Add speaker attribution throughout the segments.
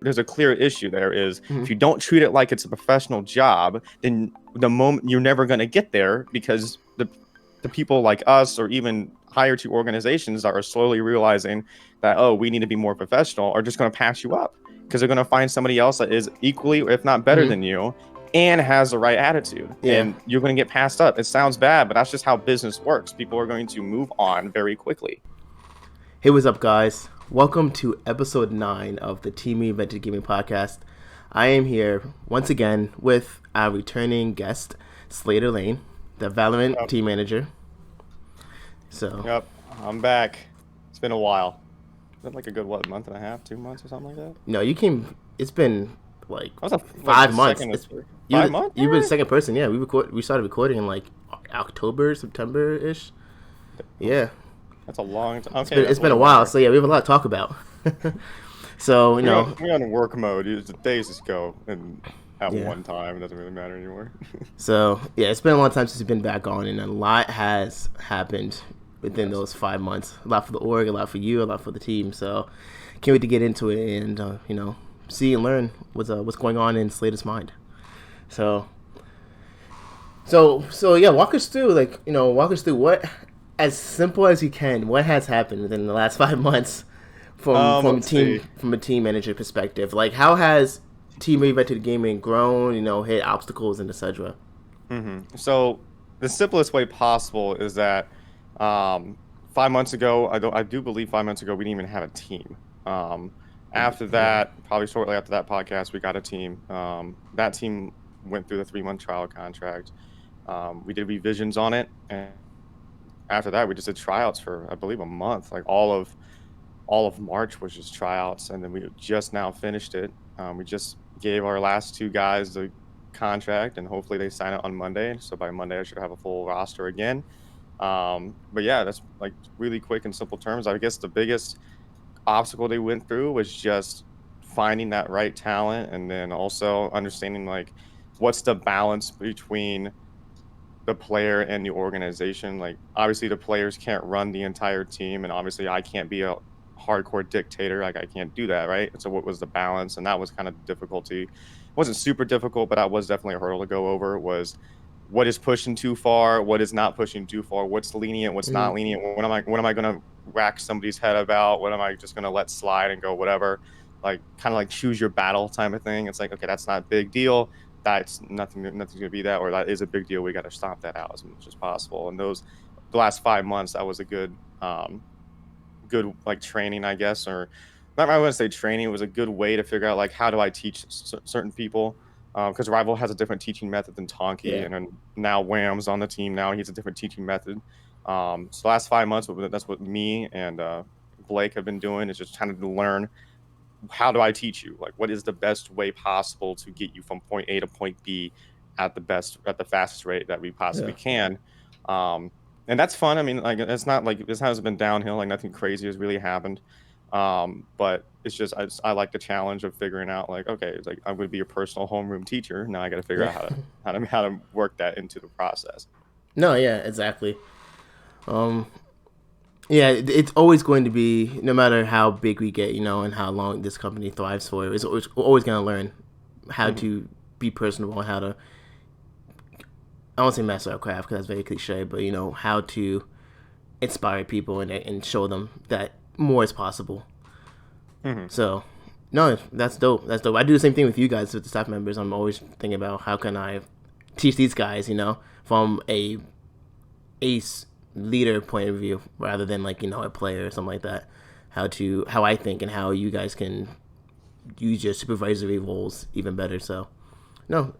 Speaker 1: there's a clear issue there. Is
Speaker 2: Mhm.
Speaker 1: if you don't treat it like it's a professional job, then the moment you're never going to get there, because the people like us or even higher tier organizations that are slowly realizing that, oh, we need to be more professional, are just going to pass you up because they're going to find somebody else that is equally, if not better
Speaker 2: Mhm.
Speaker 1: than you, and has the right attitude,
Speaker 2: Yeah.
Speaker 1: and you're going to get passed up. It sounds bad, but that's just how business works. People are going to move on very quickly.
Speaker 2: Hey, what's up, guys? Welcome to episode 9 of the Team Reinvented Gaming Podcast. I am here once again with our returning guest, Slater Lane, the Valorant
Speaker 1: Yep.
Speaker 2: team manager. So,
Speaker 1: Yep, I'm back. It's been a while. It's been like a good, what, month and a half, 2 months or something like that?
Speaker 2: no, you came. It's been like
Speaker 1: I was like
Speaker 2: 5 months.
Speaker 1: the
Speaker 2: It's
Speaker 1: second,
Speaker 2: you.
Speaker 1: 5 months?
Speaker 2: You've been the second person. Yeah, we started recording in like October, September ish. Yeah,
Speaker 1: That's a long time. Okay,
Speaker 2: it's
Speaker 1: that's
Speaker 2: been a
Speaker 1: way
Speaker 2: while.
Speaker 1: longer.
Speaker 2: So yeah, we have a lot to talk about. So
Speaker 1: We're on work mode. The days just go and at
Speaker 2: yeah.
Speaker 1: one time. It doesn't really matter anymore.
Speaker 2: So yeah, it's been a long time since we've been back on, and a lot has happened within
Speaker 1: Yes.
Speaker 2: those 5 months. A lot for the org, a lot for you, a lot for the team. So can't wait to get into it and see and learn what's going on in Slater's mind. So yeah, walk us through what, as simple as you can, what has happened within the last 5 months
Speaker 1: Let's see.
Speaker 2: from a team manager perspective. Like, how has Team Reinvented Gaming grown? Hit obstacles and etc.
Speaker 1: So the simplest way possible is that 5 months ago, I do believe 5 months ago, we didn't even have a team. After that, probably shortly after that podcast, we got a team. That team went through the 3-month trial contract. We did revisions on it, and after that, we just did tryouts for, I believe, a month. Like all of March was just tryouts, and then we just now finished it. We just gave our last two guys the contract, and hopefully they sign it on Monday. So by Monday, I should have a full roster again. But yeah, that's like really quick and simple terms. I guess the biggest obstacle they went through was just finding that right talent, and then also understanding like what's the balance between the player and the organization. Like obviously the players can't run the entire team, and obviously I can't be a hardcore dictator. Like I can't do that, right? So what was the balance? And that was kind of the difficulty. It wasn't super difficult, but that was definitely a hurdle to go over. Was what is pushing too far, what is not pushing too far, what's lenient, what's not lenient, what am I going to whack somebody's head about, what am I just going to let slide and go whatever, like kind of like choose your battle type of thing. It's like, okay, that's not a big deal, that's nothing's going to be that, or that is a big deal, we got to stop that out as much as possible. And the last 5 months, that was a good like training, I guess, or not. I want to say training. It was a good way to figure out like how do I teach certain people, because Rival has a different teaching method than Tonky,
Speaker 2: Yeah.
Speaker 1: and then now Wham's on the team. Now he's a different teaching method. So the last 5 months, that's what me and Blake have been doing, is just trying to learn how do I teach you, like what is the best way possible to get you from point A to point B at the fastest rate that we possibly
Speaker 2: Yeah.
Speaker 1: can. Um, and that's fun. I mean, like it's not like this hasn't been downhill. Like nothing crazy has really happened. But it's just I like the challenge of figuring out like, okay, it's like I'm going to be your personal homeroom teacher. Now I got to figure
Speaker 2: Yeah.
Speaker 1: out how to work that into the process.
Speaker 2: No, yeah, exactly. Um, yeah, it's always going to be, no matter how big we get, and how long this company thrives for. We're always going to learn how
Speaker 1: Mhm.
Speaker 2: to be personable and how to, I won't say master our craft because that's very cliche, but how to inspire people and show them that more is possible.
Speaker 1: Mhm.
Speaker 2: So, no, that's dope. That's dope. I do the same thing with you guys, with the staff members. I'm always thinking about how can I teach these guys, from a ace leader point of view rather than like a player or something like that. How I think and how you guys can use your supervisory roles even better. So, no,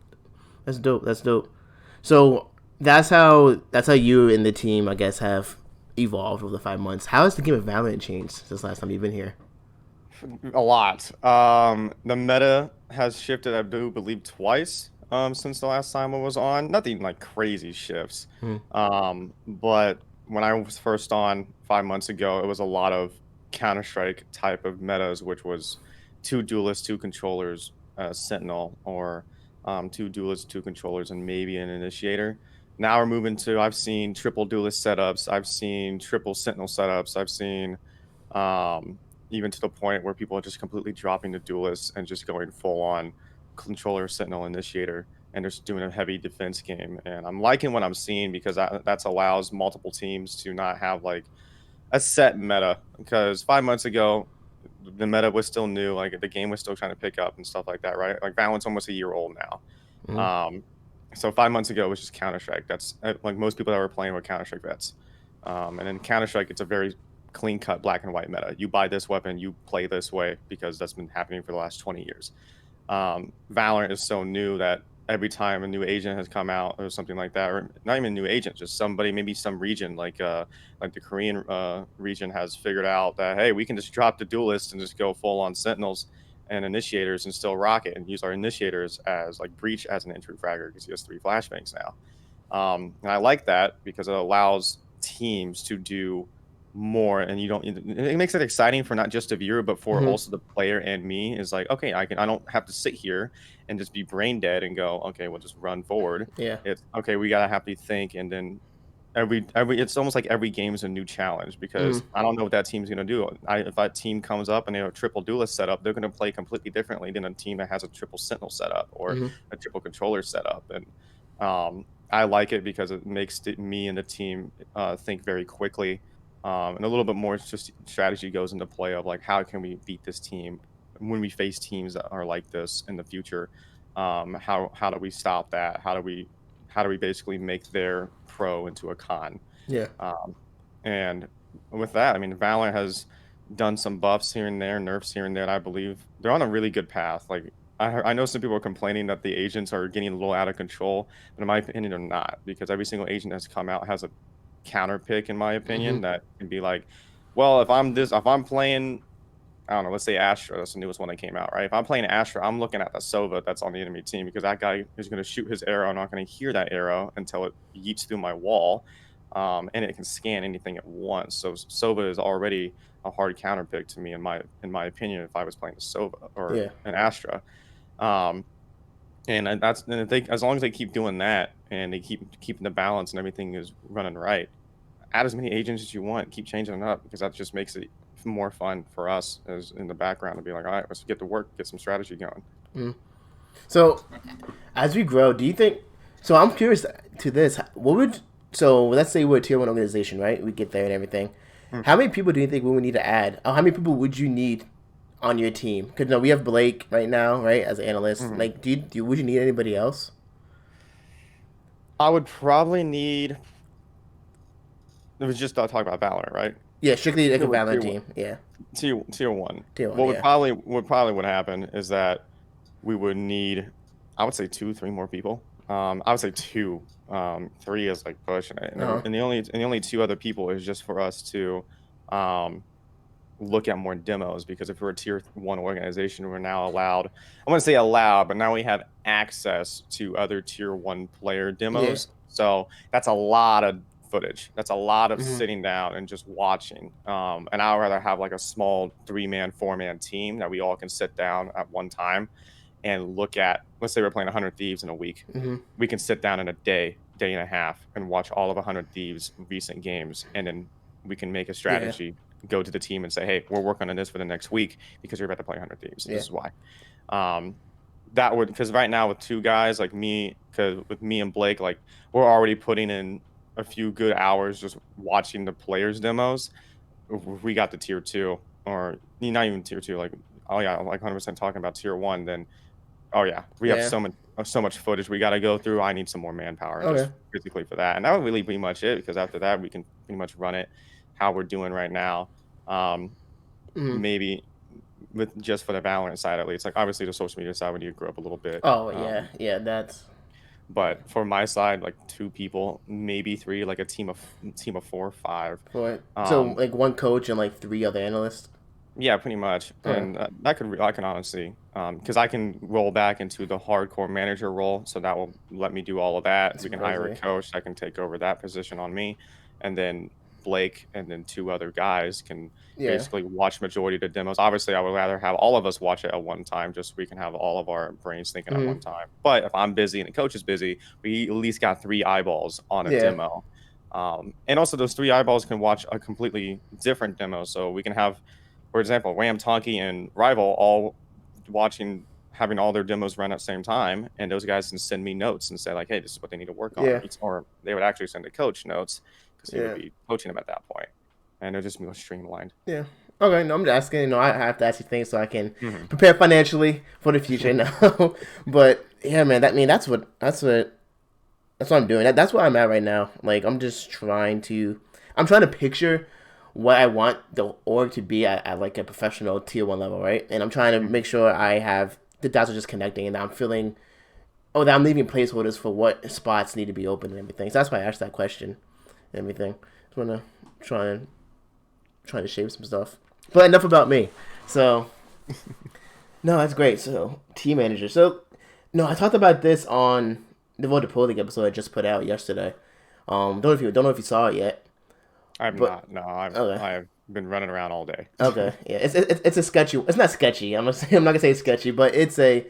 Speaker 2: that's dope. That's dope. So that's how you and the team, I guess, have evolved over the 5 months. How has the game of Valorant changed since last time you've been here?
Speaker 1: A lot. The meta has shifted, I do believe, twice since the last time I was on. Nothing like crazy shifts.
Speaker 2: Hmm.
Speaker 1: But when I was first on 5 months ago, it was a lot of Counter-Strike type of metas, which was two duelists, two controllers, Sentinel, or two duelists, two controllers, and maybe an initiator. Now we're moving to, I've seen triple duelist setups, I've seen triple Sentinel setups, I've seen um, even to the point where people are just completely dropping the duelists and just going full on controller, sentinel, initiator, and just doing a heavy defense game. And I'm liking what I'm seeing because that's allows multiple teams to not have like a set meta. Because 5 months ago, the meta was still new, like the game was still trying to pick up and stuff like that, right? Like Valorant's almost a year old now.
Speaker 2: Mm-hmm.
Speaker 1: So 5 months ago it was just Counter Strike. That's like most people that were playing were Counter Strike vets. And then Counter Strike, it's a very clean cut black and white meta. You buy this weapon, you play this way because that's been happening for the last 20 years. Valorant is so new that every time a new agent has come out or something like that, or not even a new agent, just somebody, maybe some region like the Korean region has figured out that hey, we can just drop the duelist and just go full on sentinels and initiators and still rock it and use our initiators as like breach as an entry fragger because he has 3 flashbangs now. And I like that because it allows teams to do more, and you don't. It makes it exciting for not just a viewer, but for
Speaker 2: Mm-hmm.
Speaker 1: also the player and me. Is like, okay, I don't have to sit here and just be brain dead and go, okay, we'll just run forward.
Speaker 2: Yeah.
Speaker 1: It's okay, we gotta have to think, and then every it's almost like every game is a new challenge because
Speaker 2: Mm-hmm.
Speaker 1: I don't know what that team's gonna do. If that team comes up and they have a triple duelist setup, they're gonna play completely differently than a team that has a triple sentinel setup or
Speaker 2: Mm-hmm.
Speaker 1: a triple controller setup. And I like it because it makes me and the team think very quickly. And a little bit more just strategy goes into play of like how can we beat this team when we face teams that are like this in the future. How do we stop that? How do we basically make their pro into a con?
Speaker 2: Yeah.
Speaker 1: Um, and with that, I mean, Valorant has done some buffs here and there, nerfs here and there. And I believe they're on a really good path. Like I know some people are complaining that the agents are getting a little out of control, but in my opinion, they're not because every single agent that's come out has a counter pick, in my
Speaker 2: Mm-hmm.
Speaker 1: opinion, that can be like, well, if I'm playing I don't know, let's say Astra, that's the newest one that came out, right? If I'm playing Astra, I'm looking at the Sova that's on the enemy team because that guy is going to shoot his arrow. I'm not going to hear that arrow until it yeets through my wall, and it can scan anything at once. So Sova is already a hard counter pick to me, in my opinion, if I was playing a Sova or
Speaker 2: Yeah.
Speaker 1: an Astra. Um, and that's and if they, as long as they keep doing that and they keep keeping the balance and everything is running right, add as many agents as you want. Keep changing it up because that just makes it more fun for us as in the background to be like, all right, let's get to work, get some strategy going.
Speaker 2: Mm-hmm. So as we grow, do you think? So I'm curious to this. What would so let's say we're a tier one organization, right? We get there and everything.
Speaker 1: Mm,
Speaker 2: How many people do you think we would need to add? Or how many people would you need on your team? Because no, we have Blake right now, right, as an analyst.
Speaker 1: mhm.
Speaker 2: Like, would you need anybody else?
Speaker 1: I would probably need. It was just talking about Valorant, right?
Speaker 2: Yeah, strictly like a
Speaker 1: Tier
Speaker 2: Valorant
Speaker 1: one,
Speaker 2: team. Yeah,
Speaker 1: tier one.
Speaker 2: tier one.
Speaker 1: What would
Speaker 2: Yeah.
Speaker 1: probably would happen is that we would need, I would say 2, 3 more people. I would say two. Three is like pushing it, and,
Speaker 2: Uh huh.
Speaker 1: the only 2 other people is just for us to, um, look at more demos because if we're a tier one organization, we're now allowed. I want to say allowed, but now we have access to other tier one player
Speaker 2: Yeah.
Speaker 1: demos. So that's a lot of footage. That's a lot of
Speaker 2: Mm-hmm.
Speaker 1: sitting down and just watching. And I'd rather have like a small 3-man, 4-man team that we all can sit down at one time and look at. Let's say we're playing 100 Thieves in a week.
Speaker 2: Mm-hmm.
Speaker 1: We can sit down in a day and a half, and watch all of 100 Thieves recent games, and then we can make a
Speaker 2: Yeah.
Speaker 1: strategy, go to the team and say, hey, we're working on this for the next week because you're about to play 100 Thieves.
Speaker 2: Yeah.
Speaker 1: This is why. Um, that would, because right now with 2 guys like me, because with me and Blake, like we're already putting in a few good hours just watching the players' demos. If we got the tier two, or not even tier two, like, oh yeah, like 100% talking about tier one, then oh yeah, we have
Speaker 2: Yeah.
Speaker 1: so much footage we got to go through. I need some more manpower
Speaker 2: Okay.
Speaker 1: just physically for that, and that would really be much it because after that we can pretty much run it how we're doing right now. Um,
Speaker 2: Mm-hmm.
Speaker 1: maybe with just for the Valorant side at least. Like obviously the social media side we need to grow up a little bit.
Speaker 2: Oh yeah. Yeah. That's
Speaker 1: But for my side, like 2 people, maybe three, like a team of 4 or 5.
Speaker 2: what. So
Speaker 1: Um,
Speaker 2: like one coach and like three other analysts.
Speaker 1: Yeah, pretty much,
Speaker 2: Okay.
Speaker 1: and I can honestly, because I can roll back into the hardcore manager role, so that will let me do all of that. We can hire a
Speaker 2: Supervisory.
Speaker 1: coach that can take over that position on me, and then Blake and then 2 other guys can
Speaker 2: Yeah.
Speaker 1: basically watch majority of the demos. Obviously, I would rather have all of us watch it at one time, just so we can have all of our brains thinking at
Speaker 2: Mm-hmm.
Speaker 1: one time. But if I'm busy and the coach is busy, we at least got 3 eyeballs on a
Speaker 2: Yeah.
Speaker 1: demo. And also those 3 eyeballs can watch a completely different demo, so we can have for example, Wham, Tonky, and Rival all having all their demos run at the same time, and those guys can send me notes and say like, "Hey, this is what they need to work on,"
Speaker 2: Yeah.
Speaker 1: or they would actually send the coach notes because he would
Speaker 2: Yeah.
Speaker 1: be coaching them at that point, and it would just be more streamlined.
Speaker 2: Yeah. Okay, no, I'm just asking. I have to ask you things so I can
Speaker 1: Hmm.
Speaker 2: prepare financially for the future now. But yeah, man, that's what I'm doing. That's where I'm at right now. Like I'm trying to picture what I want the org to be at like a professional tier 1 level, right? And I'm trying to
Speaker 1: Hmm.
Speaker 2: make sure I have the dots are just connecting, and I'm feeling that I'm leaving placeholders for what spots need to be open and everything. So that's why I asked that question and everything. Just wanna try and trying to shape some stuff. But enough about me. So no, that's great. So team manager. So no, I talked about this on the Vote to Pro League episode I just put out yesterday. Don't know if you saw it yet,
Speaker 1: I'm
Speaker 2: but
Speaker 1: not. No, I've
Speaker 2: okay,
Speaker 1: I've been running around all day.
Speaker 2: okay, yeah, it's a sketchy. It's not sketchy. I'm not gonna say it's sketchy, but it's a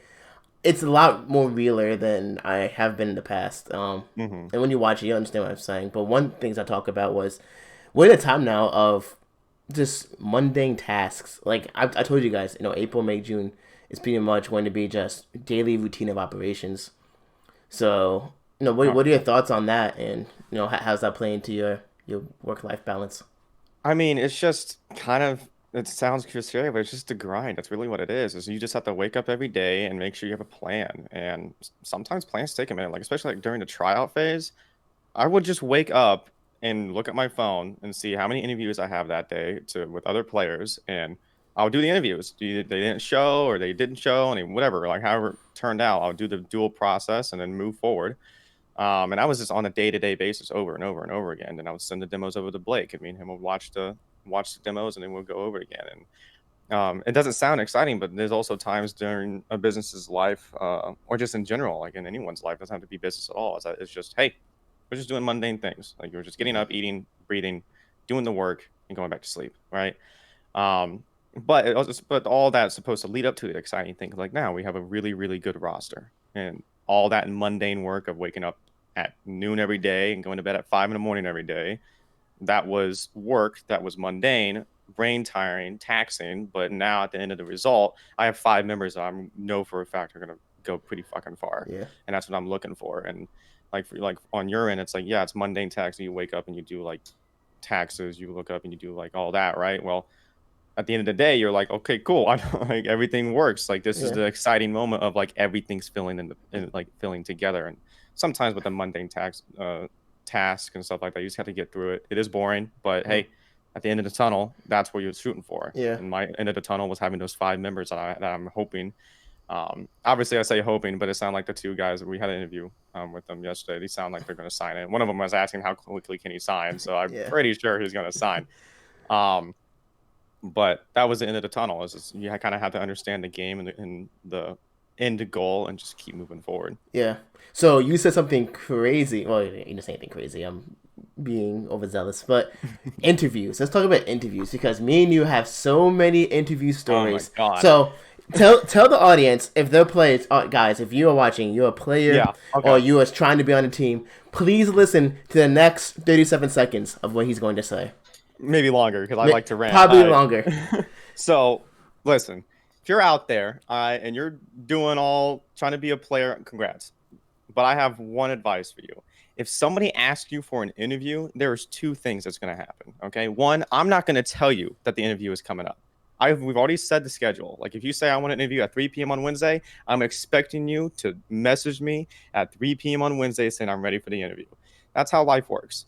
Speaker 2: lot more realer than I have been in the past.
Speaker 1: Hmm.
Speaker 2: And when you watch it, you understand what I'm saying. But one things I talk about was we're in a time now of just mundane tasks. Like I told you guys, April, May, June is pretty much going to be just daily routine of operations. So, what are your thoughts on that? And how's that play into your work life balance?
Speaker 1: I mean, it's just kind of, it sounds cliche, but it's just a grind. That's really what it is. Is you just have to wake up every day and make sure you have a plan. And sometimes plans take a minute, like especially like during the tryout phase. I would just wake up and look at my phone and see how many interviews I have that day with other players, and I'll do the interviews. They didn't show or they didn't show, and whatever, like however it turned out, I'll do the dual process and then move forward. And I was just on a day-to-day basis over and over and over again. And I would send the demos over to Blake, and me and him would watch the demos, and then we'll go over it again. And it doesn't sound exciting, but there's also times during a business's life, or just in general, like in anyone's life, it doesn't have to be business at all. It's just, hey, we're just doing mundane things. Like you're just getting up, eating, breathing, doing the work, and going back to sleep, right? Um, but all that's supposed to lead up to the exciting thing. Like now we have a really, really good roster, and all that mundane work of waking up at noon every day and going to bed at 5 in the morning every day. That was work. That was mundane, brain tiring, taxing. But now at the end of the result, I have 5 members that I know for a fact are gonna go pretty fucking far,
Speaker 2: Yeah,
Speaker 1: and that's what I'm looking for. And like on your end, it's like yeah, it's mundane tax. You wake up and you do like taxes. You look up and you do like all that, right? Well, at the end of the day, you're like, okay, cool. I like everything works. Like this is
Speaker 2: yeah,
Speaker 1: the exciting moment of like everything's filling like filling together. And sometimes with the mundane task and stuff like that, you just have to get through it. It is boring, but
Speaker 2: mm,
Speaker 1: hey, at the end of the tunnel, that's what you're shooting for.
Speaker 2: yeah,
Speaker 1: And my end of the tunnel was having those 5 members that I'm hoping. Obviously, I say hoping, but it sounded like the two guys we had an interview with them yesterday. They sound like they're going to sign it. One of them was asking how quickly can he sign, so I'm
Speaker 2: yeah,
Speaker 1: pretty sure he's going to sign. Um, but that was the end of the tunnel. Is just, you kind of have to understand the game and the end goal and just keep moving forward.
Speaker 2: yeah. So you said something crazy. Well, you didn't say anything crazy. I'm being overzealous, but interviews. Let's talk about interviews because me and you have so many interview
Speaker 1: Oh my
Speaker 2: stories.
Speaker 1: god.
Speaker 2: So tell the audience if they're players, guys. If you are watching, you're a player
Speaker 1: Yeah.
Speaker 2: or
Speaker 1: Okay.
Speaker 2: you are trying to be on a team. Please listen to the next 37 seconds of what he's going to say.
Speaker 1: Maybe longer because I like to rant.
Speaker 2: Probably
Speaker 1: All
Speaker 2: longer.
Speaker 1: right. So listen, if you're out there and you're doing all trying to be a player, congrats. But I have one advice for you. If somebody asks you for an interview, there's two things that's going to happen. Okay. One, I'm not going to tell you that the interview is coming up. We've already said the schedule. Like if you say I want an interview at 3 p.m. on Wednesday, I'm expecting you to message me at 3 p.m. on Wednesday saying I'm ready for the interview. That's how life works.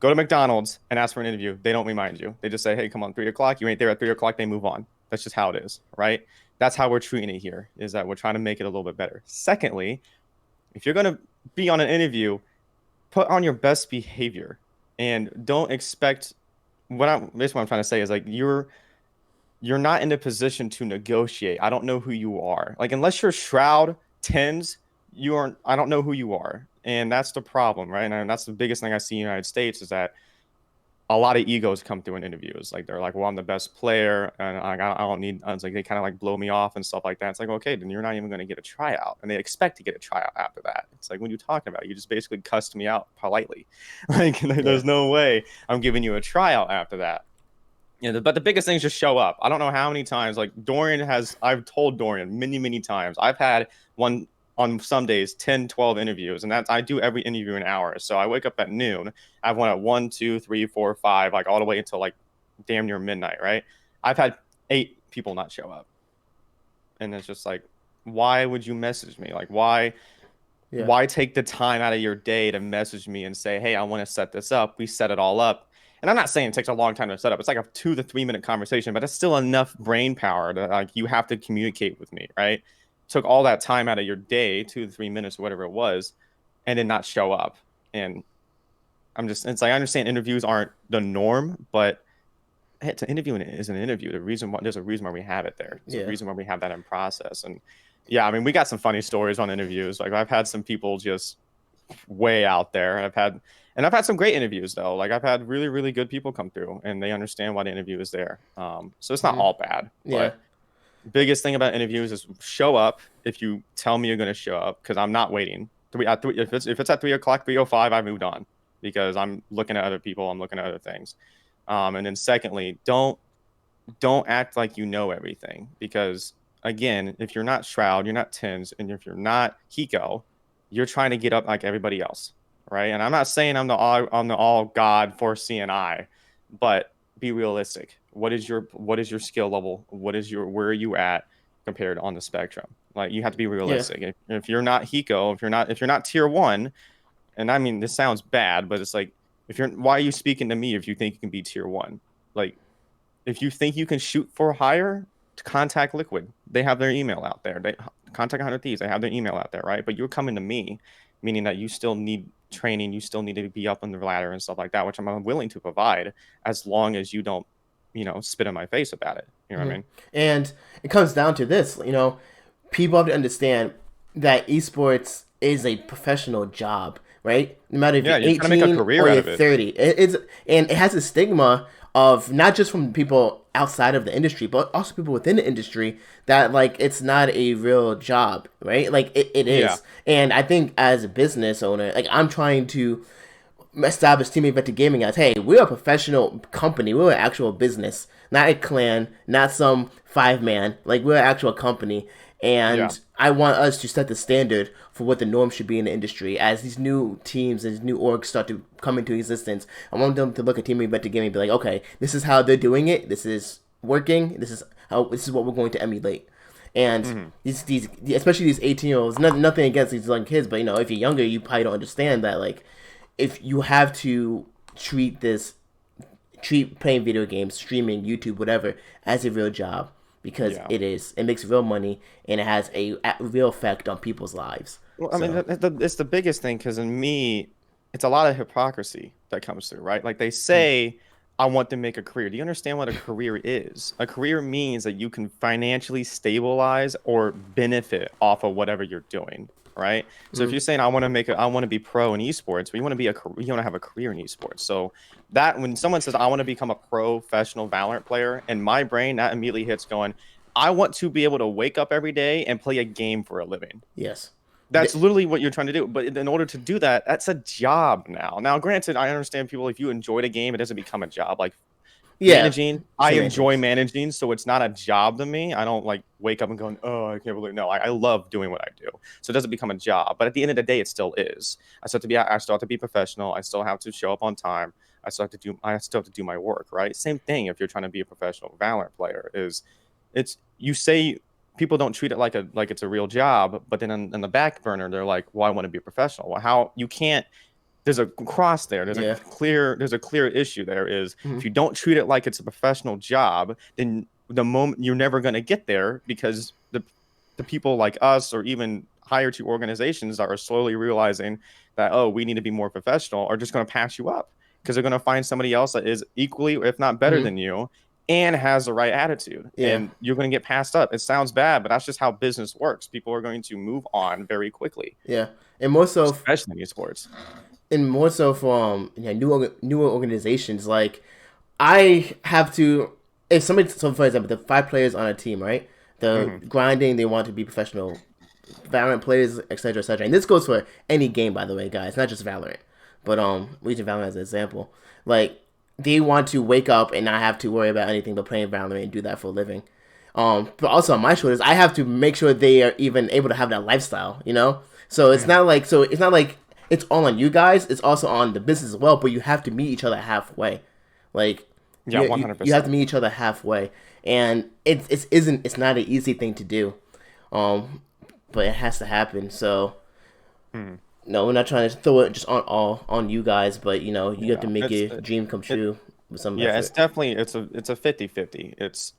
Speaker 1: Go to McDonald's and ask for an interview. They don't remind you. They just say, hey, come on, 3 o'clock. You ain't there at 3 o'clock. They move on. That's just how it is, right? That's how we're treating it here, is that we're trying to make it a little bit better. Secondly, if you're going to be on an interview, put on your best behavior and don't expect basically what I'm trying to say is like you're not in a position to negotiate. I don't know who you are. Like unless you're Shroud tens, you aren't. I don't know who you are, and that's the problem, right? And that's the biggest thing I see in the United States is that a lot of egos come through in interviews. Like they're like, "Well, I'm the best player, and I don't need." It's like they kind of like blow me off and stuff like that. It's like, okay, then you're not even going to get a tryout, and they expect to get a tryout after that. It's like, what are you talking about? You just basically cussed me out politely. Like,
Speaker 2: Yeah.
Speaker 1: there's no way I'm giving you a tryout after that. Yeah, but the biggest thing is just show up. I don't know how many times, like I've told Dorian many, many times. I've had one on some days, 10, 12 interviews, and that's I do every interview in hours. So I wake up at noon. I have one at 1, 2, 3, 4, 5, like all the way until like damn near midnight, right? I've had 8 people not show up. And it's just like, why would you message me? Like,
Speaker 2: Yeah.
Speaker 1: why take the time out of your day to message me and say, hey, I want to set this up? We set it all up. And I'm not saying it takes a long time to set up. It's like a 2 to 3 minute conversation, but it's still enough brain power to like you have to communicate with me, right? Took all that time out of your day, 2 to 3 minutes, or whatever it was, and then not show up. And it's like I understand interviews aren't the norm, but hey, it's an interview and it is an interview. There's a reason why we have it there. There's a
Speaker 2: Yeah.
Speaker 1: reason why we have that in process. And yeah, I mean, we got some funny stories on interviews. Like I've had some people just way out there. I've had some great interviews though. Like I've had really, really good people come through and they understand why the interview is there. So it's not
Speaker 2: Mhm.
Speaker 1: all bad,
Speaker 2: Yeah.
Speaker 1: but biggest thing about interviews is show up if you tell me you're going to show up because I'm not waiting. If it's at 3 o'clock, 3:05, I moved on because I'm looking at other people. I'm looking at other things. And then secondly, don't act like you know everything because again, if you're not Shroud, you're not Tens, and if you're not Hiko, you're trying to get up like everybody else, right? And I'm not saying I'm the all god for CNI, but be realistic. What is your skill level? Where are you at compared on the spectrum? Like you have to be
Speaker 2: Yeah.
Speaker 1: realistic. If you're not Hiko, if you're not tier one, and I mean this sounds bad, but it's like if you're why are you speaking to me if you think you can be tier one? Like if you think you can shoot for higher, contact Liquid. They have their email out there. They contact 100 Thieves. They have their email out there, right? But you're coming to me, meaning that you still need training. You still need to be up on the ladder and stuff like that, which I'm willing to provide as long as you don't, spit in my face about it. You know what I
Speaker 2: Mhm.
Speaker 1: mean?
Speaker 2: And it comes down to this, people have to understand that esports is a professional job, right? No matter if
Speaker 1: Yeah,
Speaker 2: you're
Speaker 1: you're trying to make a
Speaker 2: 18
Speaker 1: career
Speaker 2: or
Speaker 1: out
Speaker 2: you're
Speaker 1: of it.
Speaker 2: 30, and it has a stigma of not just from people outside of the industry, but also people within the industry that like it's not a real job, right? Like it
Speaker 1: Yeah.
Speaker 2: is. And I think as a business owner, like I'm trying to establish Team Reinvented Gaming as, hey, we're a professional company. We're an actual business, not a clan, not some 5 man. Like, we're an actual company.
Speaker 1: Yeah.
Speaker 2: And I want us to set the standard for what the norm should be in the industry. As these new teams and these new orgs start to come into existence, I want them to look at Team Reinvented Gaming and be like, okay, this is how they're doing it. This is working. This is what we're going to emulate. And
Speaker 1: Hmm.
Speaker 2: these especially these 18-year-olds, nothing against these young kids, but if you're younger, you probably don't understand that like if you have to treat playing video games, streaming, YouTube, whatever, as a real job because
Speaker 1: Yeah.
Speaker 2: it makes real money and it has a real effect on people's lives.
Speaker 1: Well, I mean,
Speaker 2: So
Speaker 1: it's the biggest thing because in me, it's a lot of hypocrisy that comes through, right? Like they say, I want to make a career. Do you understand what a career is? A career means that you can financially stabilize or benefit off of whatever you're doing, right? So if
Speaker 2: mm,
Speaker 1: you're saying I want to be pro in esports, you want to you want to have a career in esports. So that when someone says I want to become a professional Valorant player, in my brain that immediately hits going, I want to be able to wake up every day and play a game for a living.
Speaker 2: yes,
Speaker 1: That's literally what you're trying to do. But in order to do that, that's a job now. Now, granted, I understand people, if you enjoy the game, it doesn't become a job. Like
Speaker 2: yeah,
Speaker 1: managing, I enjoy
Speaker 2: semantics.
Speaker 1: managing, so it's not a job to me. I don't like wake up and going, oh, I can't believe no. I love doing what I do. So it doesn't become a job. But at the end of the day, it still is. I still have to be professional. I still have to show up on time. I still have to do my work, right? Same thing if you're trying to be a professional Valorant player, is it's you say people don't treat it like it's a real job, but then in the back burner, they're like, well, I want to be a professional. Well, how you can't there's a cross there.
Speaker 2: Yeah,
Speaker 1: There's a clear issue there is
Speaker 2: mm-hmm.
Speaker 1: if you don't treat it like it's a professional job, then the moment you're never going to get there because the people like us or even higher to organizations that are slowly realizing that we need to be more professional are just going to pass you up because they're going to find somebody else that is equally if not better
Speaker 2: Mm-hmm.
Speaker 1: than you and has the right attitude
Speaker 2: Yeah,
Speaker 1: and you're going to get passed up. It sounds bad, but that's just how business works. People are going to move on very quickly,
Speaker 2: yeah, and more so
Speaker 1: especially in esports.
Speaker 2: from newer organizations. Like I have to, if somebody, so for example, the 5 players on a team, right? The
Speaker 1: Hmm.
Speaker 2: grinding, they want to be professional Valorant players, etc., etc. And this goes for any game, by the way, guys, not just Valorant. But we use Valorant as an example. Like they want to wake up and not have to worry about anything but playing Valorant and do that for a living. But also on my shoulders, I have to make sure they are even able to have that lifestyle, you know. It's not like it's all on you guys. It's also on the business as well. But you have to meet each other halfway. Like
Speaker 1: Yeah, one hundred
Speaker 2: you have to
Speaker 1: percent.
Speaker 2: meet each other halfway, and it's not an easy thing to do. Um, but it has to happen. So
Speaker 1: Hmm.
Speaker 2: no, we're not trying to throw it just on all on you guys, but you have to
Speaker 1: Yeah,
Speaker 2: make your dream come
Speaker 1: it
Speaker 2: true with some
Speaker 1: yeah, it's
Speaker 2: effort.
Speaker 1: definitely it's a 50-50. It's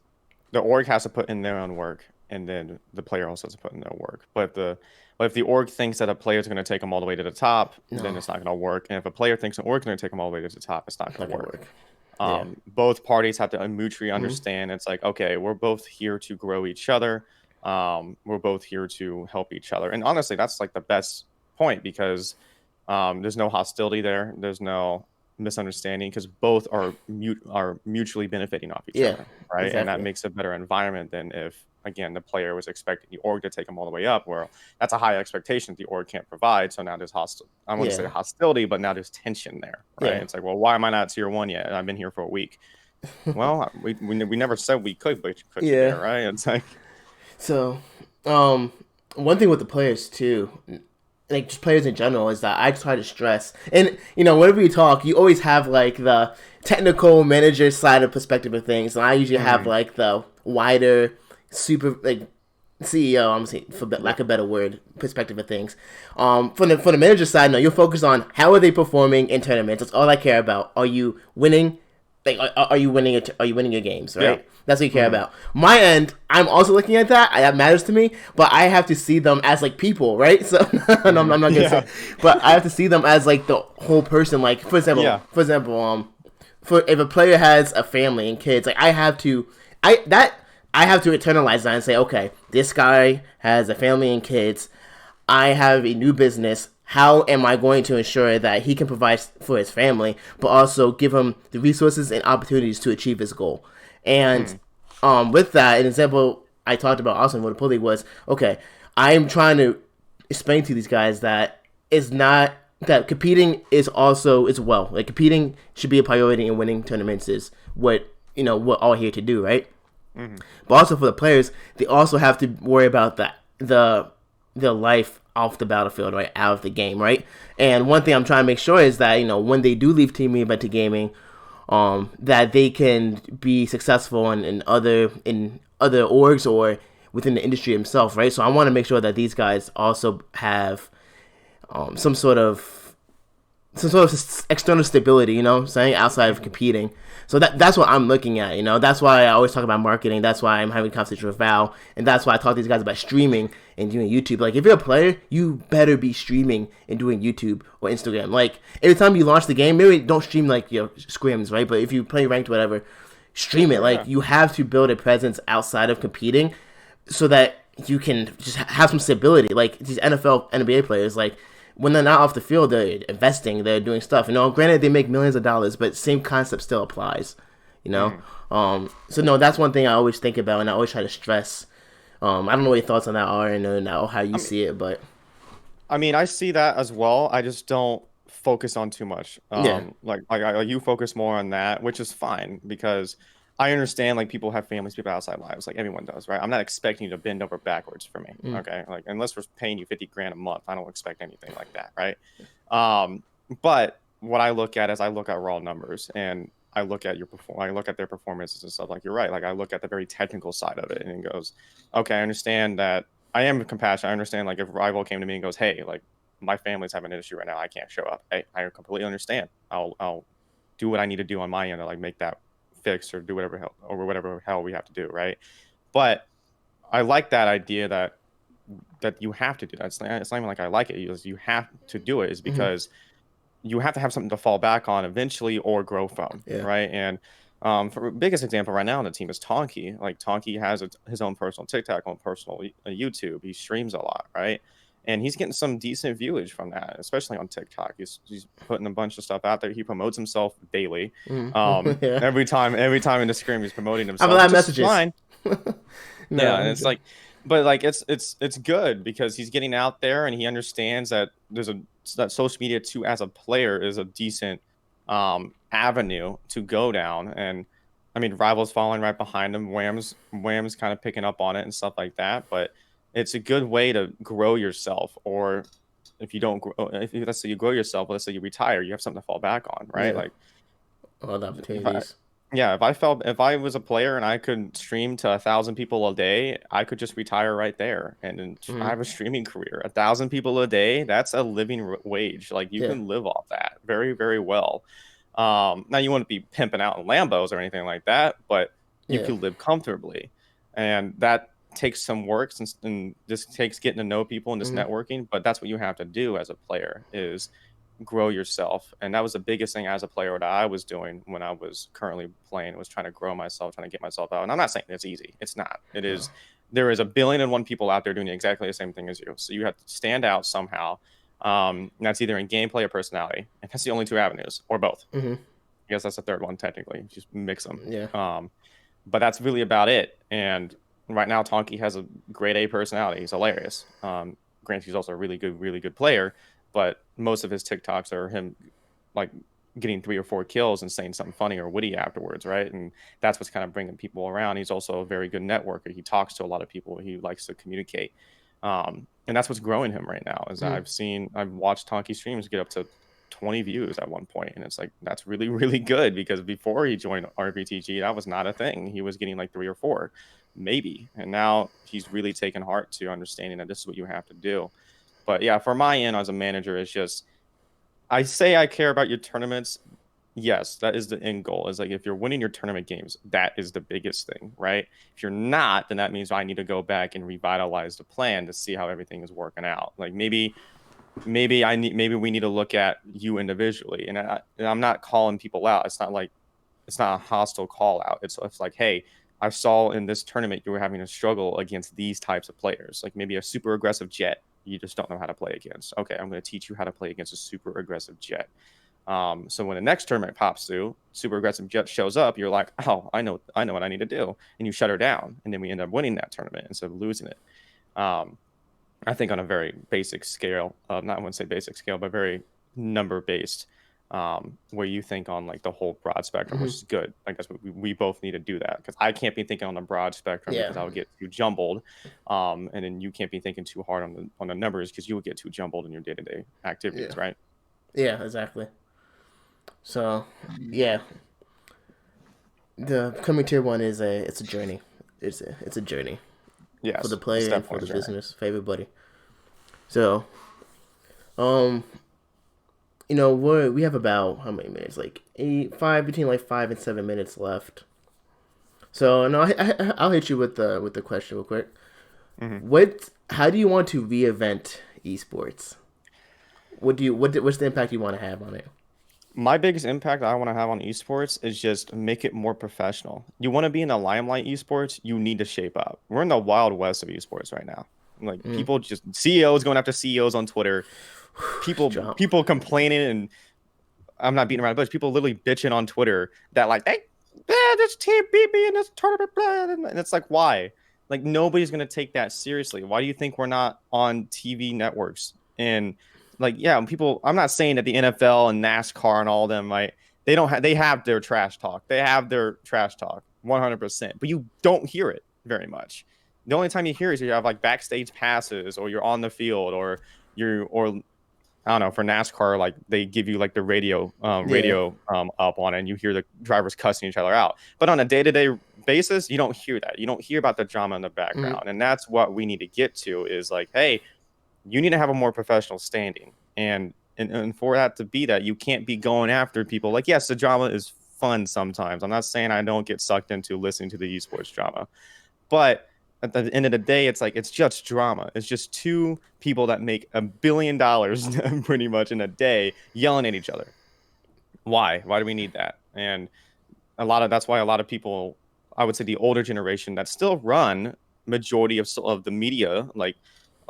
Speaker 1: the org has to put in their own work, and then the player also has to put in their work. But if the org thinks that a player is going to take them all the way to the top, then
Speaker 2: No,
Speaker 1: it's not going to work. And if a player thinks an org is going to take them all the way to the top, it's not
Speaker 2: it's
Speaker 1: going
Speaker 2: not
Speaker 1: to
Speaker 2: gonna
Speaker 1: work.
Speaker 2: work. Yeah.
Speaker 1: Both parties have to mutually
Speaker 2: Hmm.
Speaker 1: understand. It's like, okay, we're both here to grow each other. We're both here to help each other. And honestly, that's like the best point because there's no hostility there. There's no misunderstanding because both are mutually benefiting off each
Speaker 2: Yeah.
Speaker 1: other, right? And that
Speaker 2: Exactly.
Speaker 1: makes a better environment than if again the player was expecting the org to take them all the way up. Where that's a high expectation the org can't provide. So now there's hostil. I wouldn't say
Speaker 2: Yeah.
Speaker 1: hostility, but now there's tension there, right?
Speaker 2: Yeah.
Speaker 1: It's like, well, why am I not tier one yet? I've been here for a week. Well, we never said we could put you
Speaker 2: Yeah.
Speaker 1: there, right? It's like,
Speaker 2: So, um, one thing with the players too, like just players in general, is that I try to stress, and whenever you talk, you always have like the technical manager side of perspective of things, and I usually have
Speaker 1: mm,
Speaker 2: like the wider, super like CEO, I'm saying for
Speaker 1: yeah,
Speaker 2: lack of a better word, perspective of things. For the manager side, no, you're focused on how are they performing in tournaments. That's all I care about. Are you winning? Like, are you winning? Are you winning your games?
Speaker 1: yeah,
Speaker 2: Right. That's what you care
Speaker 1: mm,
Speaker 2: about. My end, I'm also looking at that. That matters to me, but I have to see them as like people, right? So I'm not gonna say,
Speaker 1: yeah,
Speaker 2: but I have to see them as like the whole person. Like
Speaker 1: yeah,
Speaker 2: for example, for if a player has a family and kids, like I have to internalize that and say, okay, this guy has a family and kids. I have a new business. How am I going to ensure that he can provide for his family, but also give him the resources and opportunities to achieve his goal? And
Speaker 1: mm,
Speaker 2: with that, an example I talked about also in Monopoly was, okay, I'm trying to explain to these guys that it's not that competing is also as well. Like competing should be a priority, and winning tournaments is what we're all here to do, right?
Speaker 1: mm,
Speaker 2: But also for the players, they also have to worry about the life off the battlefield, right, out of the game, right. And one thing I'm trying to make sure is that when they do leave Team Reinvented Gaming, that they can be successful in other orgs or within the industry themselves, right. So I want to make sure that these guys also have some sort of external stability, what I'm saying, outside of
Speaker 1: mm,
Speaker 2: competing. So that's what I'm looking at, That's why I always talk about marketing. That's why I'm having a conversation with Val, and that's why I talk to these guys about streaming and doing YouTube. Like, if you're a player, you better be streaming and doing YouTube or Instagram. Like, every time you launch the game, maybe don't stream like your scrims, right? But if you play ranked, whatever, stream it. Like,
Speaker 1: yeah.
Speaker 2: you have to build a presence outside of competing, so that you can just have some stability. Like these NFL, NBA players, like when they're not off the field, they're investing, they're doing stuff. Granted they make millions of dollars, but same concept still applies. You know.
Speaker 1: Mm.
Speaker 2: So no, that's one thing I always think about, and I always try to stress. I don't know what your thoughts on that are, and how you
Speaker 1: I mean,
Speaker 2: see it, but
Speaker 1: I mean, I see that as well. I just don't focus on too much.
Speaker 2: yeah.
Speaker 1: You focus more on that, which is fine because I understand like people have families, people have outside lives, like everyone does, right? I'm not expecting you to bend over backwards for me,
Speaker 2: Mm.
Speaker 1: okay? Like unless we're paying you 50 grand a month, I don't expect anything like that, right? Um, but what I look at is I look at raw numbers and I look at their performances and stuff. Like you're right. Like I look at the very technical side of it and it goes, okay, I understand that I am compassionate. I understand like if a rival came to me and goes, hey, like my family's having an issue right now, I can't show up. I completely understand. I'll do what I need to do on my end to like make that fix or do whatever hell we have to do, right? But I like that idea that you have to do that. It's not even like I like it. You have to do it is
Speaker 2: Hmm.
Speaker 1: because you have to have something to fall back on eventually or grow from,
Speaker 2: Yeah.
Speaker 1: right? And for biggest example right now on the team is Tonky. Like Tonky has his own personal TikTok, own personal YouTube. He streams a lot, right? And he's getting some decent viewage from that, especially on TikTok. He's putting a bunch of stuff out there. He promotes himself daily.
Speaker 2: Hmm. Yeah.
Speaker 1: Every time in the scrim, he's promoting
Speaker 2: I have a
Speaker 1: himself,
Speaker 2: lot of
Speaker 1: which is
Speaker 2: messages.
Speaker 1: fine.
Speaker 2: No,
Speaker 1: Yeah, and
Speaker 2: I'm
Speaker 1: it's
Speaker 2: good.
Speaker 1: like, but like it's good because he's getting out there and he understands that that social media too as a player is a decent avenue to go down. And I mean, Rivals following right behind him, Wham's kind of picking up on it and stuff like that. But it's a good way to grow yourself. Or if you don't grow, if let's say you grow yourself, let's say you retire, you have something to fall back on, right?
Speaker 2: Yeah.
Speaker 1: Like
Speaker 2: All the
Speaker 1: if I,
Speaker 2: opportunities.
Speaker 1: yeah, if I was a player and I could stream to 1,000 people a day, I could just retire right there, and then I
Speaker 2: Mm-hmm.
Speaker 1: have a streaming career. 1,000 people a day, that's a living wage. Like you
Speaker 2: Yeah.
Speaker 1: can live off that very, very well. Now you wouldn't be pimping out in Lambos or anything like that, but you
Speaker 2: Yeah.
Speaker 1: could live comfortably, and that takes some work and just takes getting to know people and just
Speaker 2: Mm-hmm.
Speaker 1: networking. But that's what you have to do as a player is grow yourself. And that was the biggest thing as a player that I was doing when I was currently playing was trying to grow myself, trying to get myself out. And I'm not saying it's easy. It's not. It
Speaker 2: No.
Speaker 1: is there is 1,000,000,001 people out there doing exactly the same thing as you. So you have to stand out somehow. And that's either in gameplay or personality. And that's the only two avenues, or both.
Speaker 2: Mm-hmm.
Speaker 1: I guess that's the third one technically. Just mix them.
Speaker 2: Yeah.
Speaker 1: But that's really about it. And right now, Tonky has a grade A personality. He's hilarious. Granted, he's also a really good player. But most of his TikToks are him like getting 3 or 4 kills and saying something funny or witty afterwards, right? And that's what's kind of bringing people around. He's also a very good networker. He talks to a lot of people. He likes to communicate, and that's what's growing him right now. Is
Speaker 2: Mm-hmm.
Speaker 1: I've watched Tonky streams get up to 20 views at one point, and it's like that's really really good because before he joined RVTG, that was not a thing. He was getting like 3 or 4, maybe, and now he's really taken heart to understanding that this is what you have to do. But yeah, for my end as a manager, it's just I say I care about your tournaments. Yes, that is the end goal. Is like if you're winning your tournament games, that is the biggest thing, right? If you're not, then that means I need to go back and revitalize the plan to see how everything is working out. Like maybe we need to look at you individually. And I'm not calling people out. It's not a hostile call out. It's like, hey, I saw in this tournament you were having a struggle against these types of players, like maybe a super aggressive Jet. You just don't know how to play against. Okay, I'm going to teach you how to play against a super aggressive Jet. So when the next tournament pops through, super aggressive Jet shows up, you're like, oh, I know what I need to do, and you shut her down, and then we end up winning that tournament instead of losing it. Um, I think on a very basic scale, not I wouldn't say basic scale, but very number based, where you think on like the whole broad spectrum,
Speaker 2: Mm-hmm.
Speaker 1: which is good. I guess we both need to do that because I can't be thinking on the broad spectrum
Speaker 2: Yeah.
Speaker 1: because I would get too jumbled, and then you can't be thinking too hard on the numbers because you would get too jumbled in your day to day
Speaker 2: Yeah.
Speaker 1: activities, right?
Speaker 2: Yeah. Exactly. So, yeah, the coming tier one is a journey. It's a journey for the
Speaker 1: Yes, it's
Speaker 2: player and for
Speaker 1: definitely
Speaker 2: the
Speaker 1: a journey.
Speaker 2: business for everybody. So, um, we have about how many minutes? Like between like 5 and 7 minutes left. So no, I'll hit you with the question real quick.
Speaker 1: Hmm.
Speaker 2: How do you want to reinvent esports? What's the impact you want to have on it?
Speaker 1: My biggest impact I want to have on esports is just make it more professional. You want to be in the limelight esports, you need to shape up. We're in the wild west of esports right now. Like
Speaker 2: Mm,
Speaker 1: people just CEOs going after CEOs on Twitter,
Speaker 2: jump.
Speaker 1: people complaining, and I'm not beating around the bush. People literally bitching on Twitter that like, hey, this team beat me in this tournament, blah, and it's like, why? Like nobody's gonna take that seriously. Why do you think we're not on TV networks? And like, yeah, people. I'm not saying that the NFL and NASCAR and all of them, like, they have their trash talk. They have their trash talk, 100%. But you don't hear it very much. The only time you hear it is you have like backstage passes, or you're on the field, or you're or I don't know, for NASCAR, like they give you like the
Speaker 2: Yeah.
Speaker 1: up on it, and you hear the drivers cussing each other out. But on a day to day basis, you don't hear that. You don't hear about the drama in the
Speaker 2: Mm,
Speaker 1: background, and that's what we need to get to. Is like, hey, you need to have a more professional standing, and for that to be that, you can't be going after people. Like, yes, the drama is fun sometimes. I'm not saying I don't get sucked into listening to the esports drama, but at the end of the day, it's like it's just drama. It's just two people that make $1 billion pretty much in a day yelling at each other. Why? Why do we need that? And that's why a lot of people, I would say the older generation that still run majority of the media, like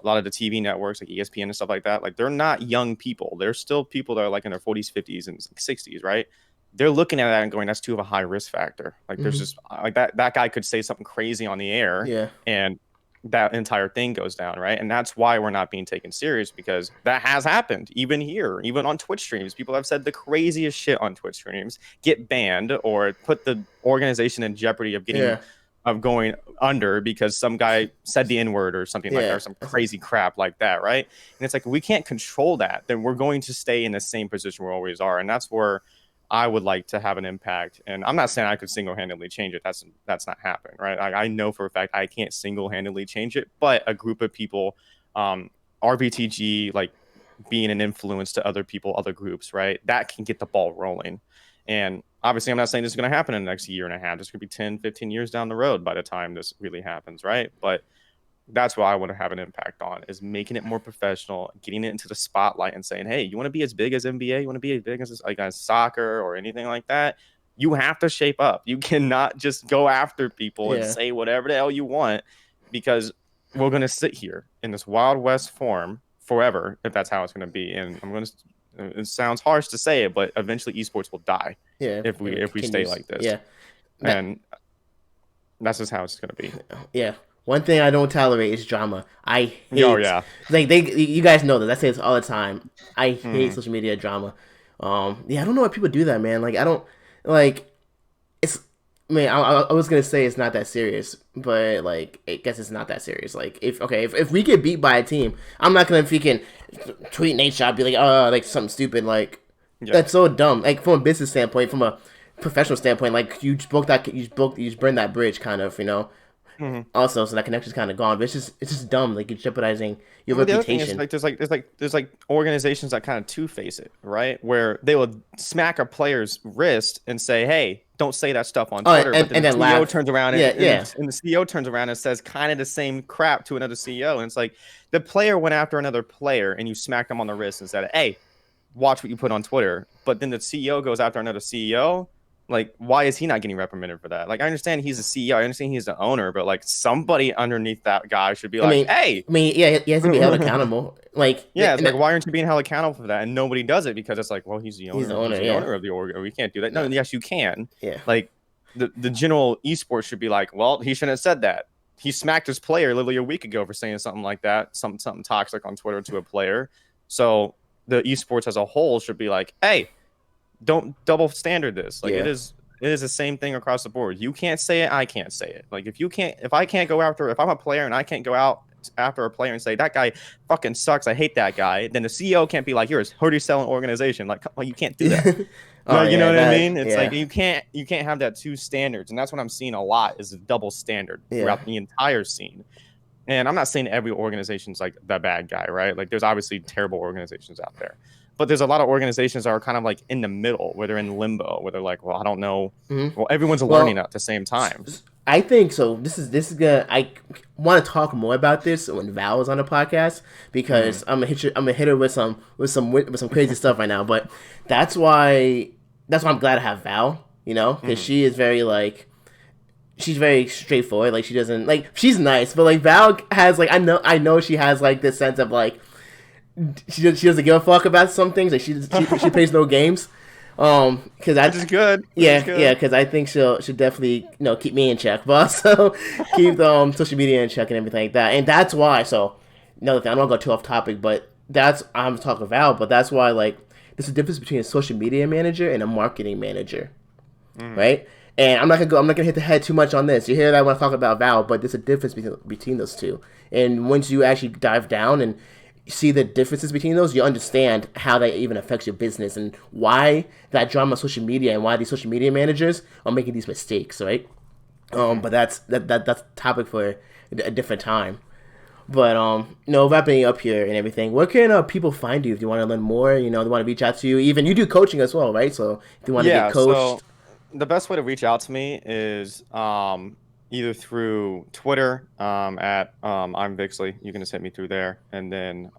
Speaker 1: a lot of the TV networks like ESPN and stuff like that, like they're not young people. They're still people that are like in their 40s, 50s, and 60s, right? They're looking at that and going, that's too of a high risk factor. Like there's
Speaker 2: mm-hmm.
Speaker 1: just like that guy could say something crazy on the air
Speaker 2: Yeah.
Speaker 1: and that entire thing goes down, right? And that's why we're not being taken serious, because that has happened even here, even on Twitch streams. People have said the craziest shit on Twitch streams, get banned or put the organization in jeopardy of getting
Speaker 2: Yeah,
Speaker 1: of going under because some guy said the N-word or something like that,
Speaker 2: yeah,
Speaker 1: or some crazy crap like that, right? And it's like, we can't control that, then we're going to stay in the same position we always are. And that's where I would like to have an impact. And I'm not saying I could single-handedly change it. That's not happening, right? I know for a fact I can't single-handedly change it, but a group of people, um, RVTG, like being an influence to other people, other groups, right? That can get the ball rolling. And obviously, I'm not saying this is going to happen in the next year and a half. This could be 10, 15 years down the road by the time this really happens, right? But that's what I want to have an impact on, is making it more professional, getting it into the spotlight and saying, hey, you want to be as big as NBA? You want to be as big as like as soccer or anything like that? You have to shape up. You cannot just go after people and
Speaker 2: yeah,
Speaker 1: say whatever the hell you want, because we're going to sit here in this Wild West form forever if that's how it's going to be. And I'm going to, it sounds harsh to say it, but eventually esports will die
Speaker 2: yeah.
Speaker 1: if
Speaker 2: If it
Speaker 1: we stay
Speaker 2: continues,
Speaker 1: like this.
Speaker 2: yeah, that,
Speaker 1: And that's just how it's going to be.
Speaker 2: yeah. One thing I don't tolerate is drama. I
Speaker 1: Oh
Speaker 2: hate
Speaker 1: yeah.
Speaker 2: like you guys know this. I say this all the time. I hate
Speaker 1: Mm-hmm.
Speaker 2: social media drama. Yeah, I don't know why people do that, man. Like I don't like it's. Man, I was gonna say it's not that serious, but like I guess it's not that serious. Like if we get beat by a team, I'm not gonna freaking tweet Nate shot be like like something stupid like
Speaker 1: Yeah.
Speaker 2: that's so dumb. Like from a business standpoint, from a professional standpoint, like you just burned that bridge kind of, you know.
Speaker 1: Mm-hmm.
Speaker 2: Also, so that connection's kind of gone. But it's just dumb. Like you're jeopardizing your
Speaker 1: Well, the other thing is,
Speaker 2: reputation.
Speaker 1: like there's organizations that kind of two face it, right? Where they will smack a player's wrist and say, "Hey, don't say that stuff on
Speaker 2: Oh,
Speaker 1: Twitter," but then
Speaker 2: and
Speaker 1: the
Speaker 2: then
Speaker 1: CEO
Speaker 2: laugh.
Speaker 1: turns around
Speaker 2: Yeah, yeah,
Speaker 1: and the CEO turns around and says kind of the same crap to another CEO, and it's like the player went after another player and you smacked them on the wrist and said, "Hey, watch what you put on Twitter," but then the CEO goes after another CEO. Like, why is he not getting reprimanded for that? Like, I understand he's a CEO, I understand he's the owner, but like somebody underneath that guy should be
Speaker 2: I
Speaker 1: like,
Speaker 2: mean,
Speaker 1: "Hey."
Speaker 2: yeah, he has to be held accountable. Like,
Speaker 1: Yeah, it's
Speaker 2: and
Speaker 1: like,
Speaker 2: that,
Speaker 1: why aren't you being held accountable for that? And nobody does it because it's like, well, he's the
Speaker 2: he's the
Speaker 1: owner. He's
Speaker 2: owner.
Speaker 1: the
Speaker 2: Yeah,
Speaker 1: owner of the org. We can't do that. No,
Speaker 2: no,
Speaker 1: yes, you can.
Speaker 2: yeah,
Speaker 1: Like the general esports should be like, well, he shouldn't have said that. He smacked his player literally a week ago for saying something like that, something toxic on Twitter to a player. So the esports as a whole should be like, hey, don't double standard this. Like
Speaker 2: yeah.
Speaker 1: it is the same thing across the board. You can't say it, I can't say it. Like if I can't go after, if I'm a player and I can't go out after a player and say that guy fucking sucks, I hate that guy, then the CEO can't be like, you're a hoodie selling organization. Like, well, you can't do that.
Speaker 2: Oh
Speaker 1: Like, you know
Speaker 2: yeah,
Speaker 1: what I
Speaker 2: that
Speaker 1: mean? It's like
Speaker 2: yeah,
Speaker 1: you can't have that two standards, and that's what I'm seeing a lot is a double standard
Speaker 2: yeah.
Speaker 1: throughout the entire scene. And I'm not saying every organization's like the bad guy, right? Like there's obviously terrible organizations out there. But there's a lot of organizations that are kind of like in the middle, where they're in limbo, where they're like, well, I don't know.
Speaker 2: Mm-hmm.
Speaker 1: Well, everyone's learning
Speaker 2: Well,
Speaker 1: at the same time.
Speaker 2: I think so. This is gonna. I want to talk more about this when Val is on the podcast because
Speaker 1: Mm-hmm.
Speaker 2: I'm gonna hit her with some crazy stuff right now. But that's why I'm glad to have Val. You know, because
Speaker 1: Mm-hmm.
Speaker 2: she is very like she's very straightforward. Like she doesn't like she's nice, but like Val has like I know she has like this sense of like she doesn't give a fuck about some things. Like she plays no games. Because
Speaker 1: Which is good. Which is
Speaker 2: yeah,
Speaker 1: good.
Speaker 2: because I think she'll definitely keep me in check, but also keep the social media in check and everything like that. And that's why. So another thing, I don't go too off topic, but that's I'm talking about. But that's why like there's a difference between a social media manager and a marketing manager,
Speaker 1: Mm-hmm.
Speaker 2: right? And I'm not gonna hit the head too much on this. You hear that when I talk about Val, but there's a difference between those two. And once you actually dive down and see the differences between those, you understand how that even affects your business and why that drama on social media and why these social media managers are making these mistakes, right?
Speaker 1: Mm-hmm.
Speaker 2: But that's a topic for a different time. But wrapping up here and everything, where can people find you if you want to learn more? You know, they want to reach out to you. Even you do coaching as well, right? So if you want to get
Speaker 1: Yeah. So
Speaker 2: coached,
Speaker 1: the best way to reach out to me is either through Twitter at I'm Vixley. You can just hit me through there, and then you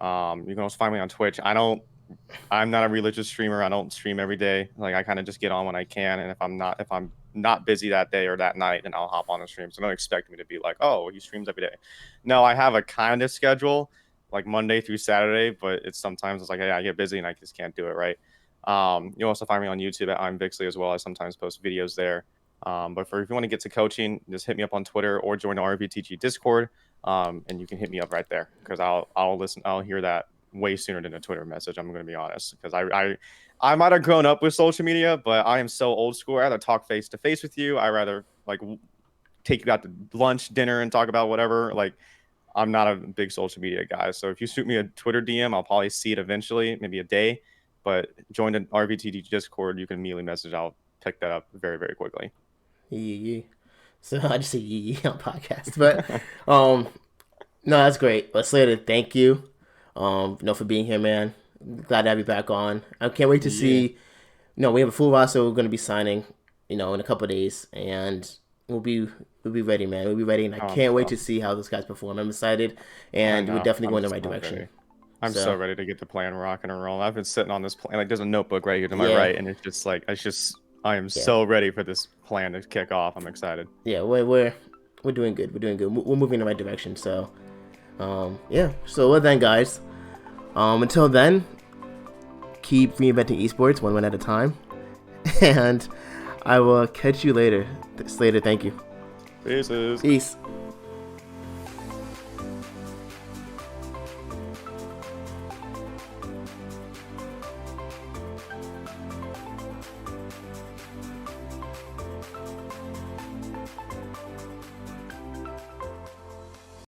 Speaker 1: can also find me on Twitch. I'm not a religious streamer. I don't stream every day. Like I kind of just get on when I can, and if I'm not busy that day or that night, then I'll hop on the stream. So don't expect me to be like, oh, he streams every day. No, I have a kind of schedule, like Monday through Saturday, but it's sometimes it's like, hey, I get busy and I just can't do it, right? You'll also find me on YouTube at I'm Vixley as well. I sometimes post videos there. But if you want to get to coaching, just hit me up on Twitter or join the RVTG Discord. and you can hit me up right there because I'll listen. I'll hear that way sooner than a Twitter message. I'm going to be honest because I might have grown up with social media, but I am so old school. I rather talk face to face with you. I rather like take you out to lunch, dinner, and talk about whatever. Like I'm not a big social media guy. So if you shoot me a Twitter DM, I'll probably see it eventually, maybe a day. But join the RVTG Discord, you can immediately message. I'll pick that up very, very quickly.
Speaker 2: Yeah. So I just say yee on podcast, but um, no, that's great. But Slater, thank you, for being here, man. Glad to have you back on. I can't wait to
Speaker 1: Yeah.
Speaker 2: see. We have a full roster. We're going to be signing, in a couple of days, and we'll be ready, man. We'll be ready, and I
Speaker 1: I'm
Speaker 2: can't wait
Speaker 1: so
Speaker 2: to see how those guys perform. I'm excited,
Speaker 1: I
Speaker 2: and we're
Speaker 1: know.
Speaker 2: definitely
Speaker 1: I'm
Speaker 2: going in the right
Speaker 1: so
Speaker 2: direction.
Speaker 1: ready. I'm so
Speaker 2: So
Speaker 1: ready to get the plan rocking and rolling. I've been sitting on this plan. Like there's a notebook right here to my
Speaker 2: yeah,
Speaker 1: right, and it's just like I am
Speaker 2: yeah,
Speaker 1: so ready for this plan to kick off. I'm excited.
Speaker 2: yeah. We're doing good. We're doing good. We're moving in the right direction. So yeah. So well then, guys. Until then, keep reinventing esports one win at a time, and I will catch you later. Slater, thank you.
Speaker 1: Peace.
Speaker 2: Peace.